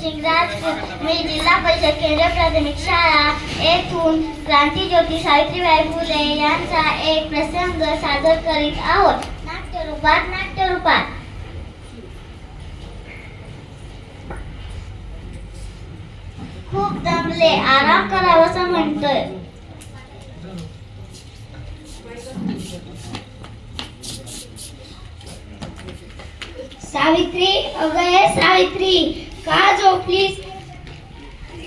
शिंगराजपूर मी जिल्हा परिषद केंद्रीय प्राथमिक शाळा येथून क्रांतीज्योती सावित्रीबाई फुले यांचा एक प्रसंग सादर करीत आहोत. नाट्यरूपात खूप दमले, आराम करावासा म्हणतोय. सावित्री, अगं हे सावित्री, का झोपलीस?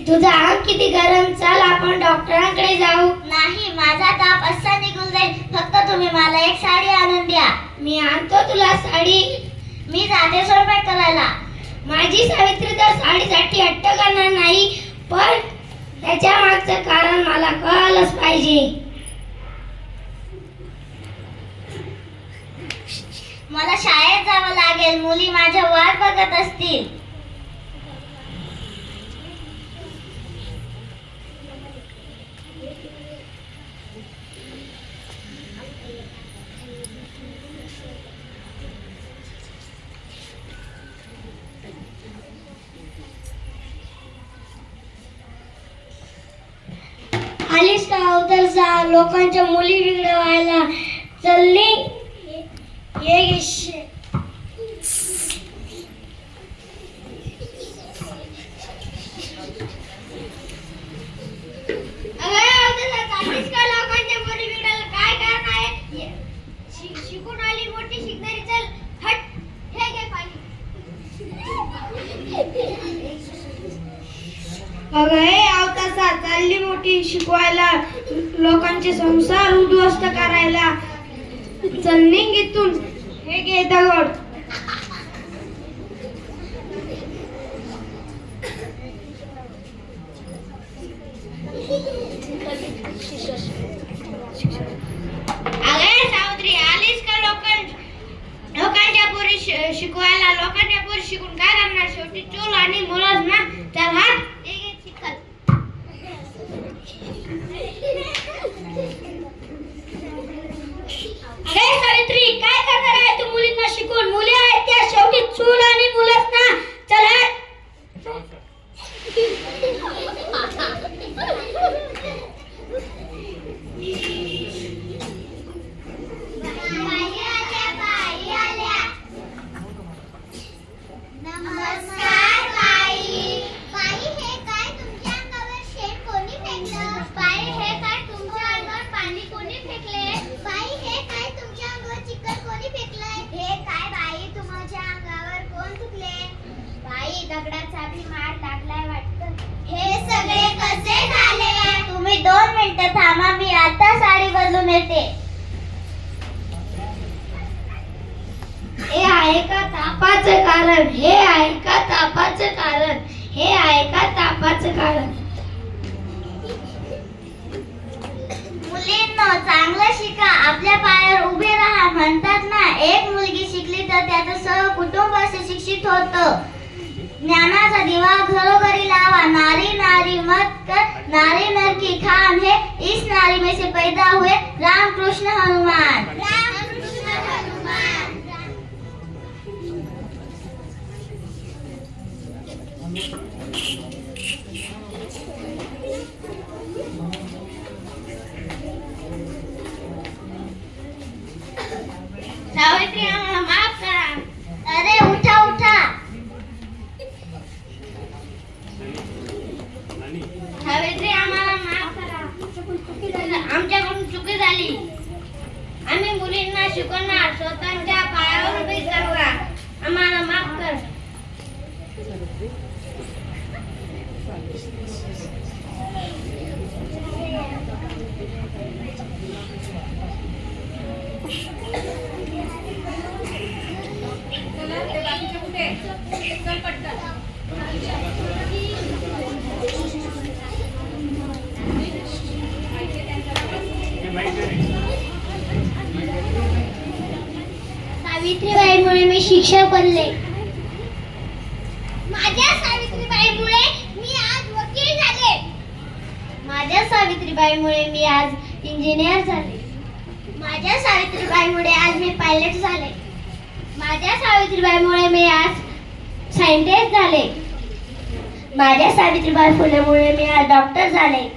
तुझा अंग किती गरम, चल आपण डॉक्टरांकडे जाऊ. नाही, माझा ताप असा निघून जाईल. फक्त तुम्ही मला एक साडी आणून द्या. मी आणतो तुला साडी. मी जाते स्वयंपाक करायला. माझी सावित्री तर साडीसाठी हट्ट करणार नाही, पण त्याच्या मागचं कारण मला कळलंच पाहिजे. मला शाळेत जावं लागेल. मुली माझ्या वाट बघत असतील. आलीस का अवतर जा, लोकांच्या मुली बिघडवायला चलली. ये गे. शिकून आली मोठी शिकणारी, चल हट, हे घे पाणी. अगं हे अवतासा चालली मोठी शिकवायला, लोकांचे संसार उद्ध्वस्त करायला. चल निघ इथून, हे घे दगड. अरे सावित्री, आलीस का लोकांच्या पोरी शिकवायला? लोकांच्या पोरी शिकून काय करणार? शेवटी चूल आणि मुलंच ना. चल हा, हे घे चिखल. अरे सावित्री, काय करणार आहे तू मुलींना शिकून? मुली आहेत त्या शेवटी चूल आणि मुलंच ना. चल हा. नमस्कार बाई. बाई, हे काय तुमच्या अंगावर शेण कोणी फेकलं? बाई, हे काय तुमच्या अंगावर पाणी कोणी फेकले? बाई, हे काय तुमच्या अंगावर चिकन कोणी फेकलंय? हे काय बाई तुमच्या अंगावर कोण थुकले? बाई, दगडाचा भी मार लागलाय वाटतं. हे सगळे कसे झाले? तुम्ही 2 मिनिटं थांबा, मी आता साडी बदलून येते. हे आहे का तापाचं कारण? हे आहे का तापाचं कारण? हे आहे का तापाचं कारण? मुलींनो, चांगलं शिका, आपल्या पायावर उभे राहा. म्हणतात ना, एक मुलगी शिकली तर त्याचं सर्व कुटुंब सुशिक्षित होतं. ज्ञानाचा दिवा घरोघरी लावा. नारी नारी मत कर, नारी नर की खान है, इस नारी में से पैदा हुए रामकृष्ण हनुमान. रामकृष्ण हनुमान. सावित्री, आम्हाला माफ करा. अरे उठा उठा. सावित्री, आम्हाला माफ करा. आमच्याकडून चुकी झाली. आम्ही मुलींना शिकवणार, स्वतःच्या पायावर उभी करणार. आम्हाला माफ कर. सावित्रीबाईमुळे मी शिक्षक बनले. माझ्या सावित्रीबाईमुळे मी आज वकील झाले. माझ्या सावित्रीबाईमुळे मी आज इंजिनियर झाले. माझ्या सावित्रीबाईमुळे आज मी पायलट झाले. माझ्या सावित्रीबाईमुळे मी आज सायंटिस्ट झाले. माझ्या सावित्रीबाई फुलेमुळे मी आज डॉक्टर झाले.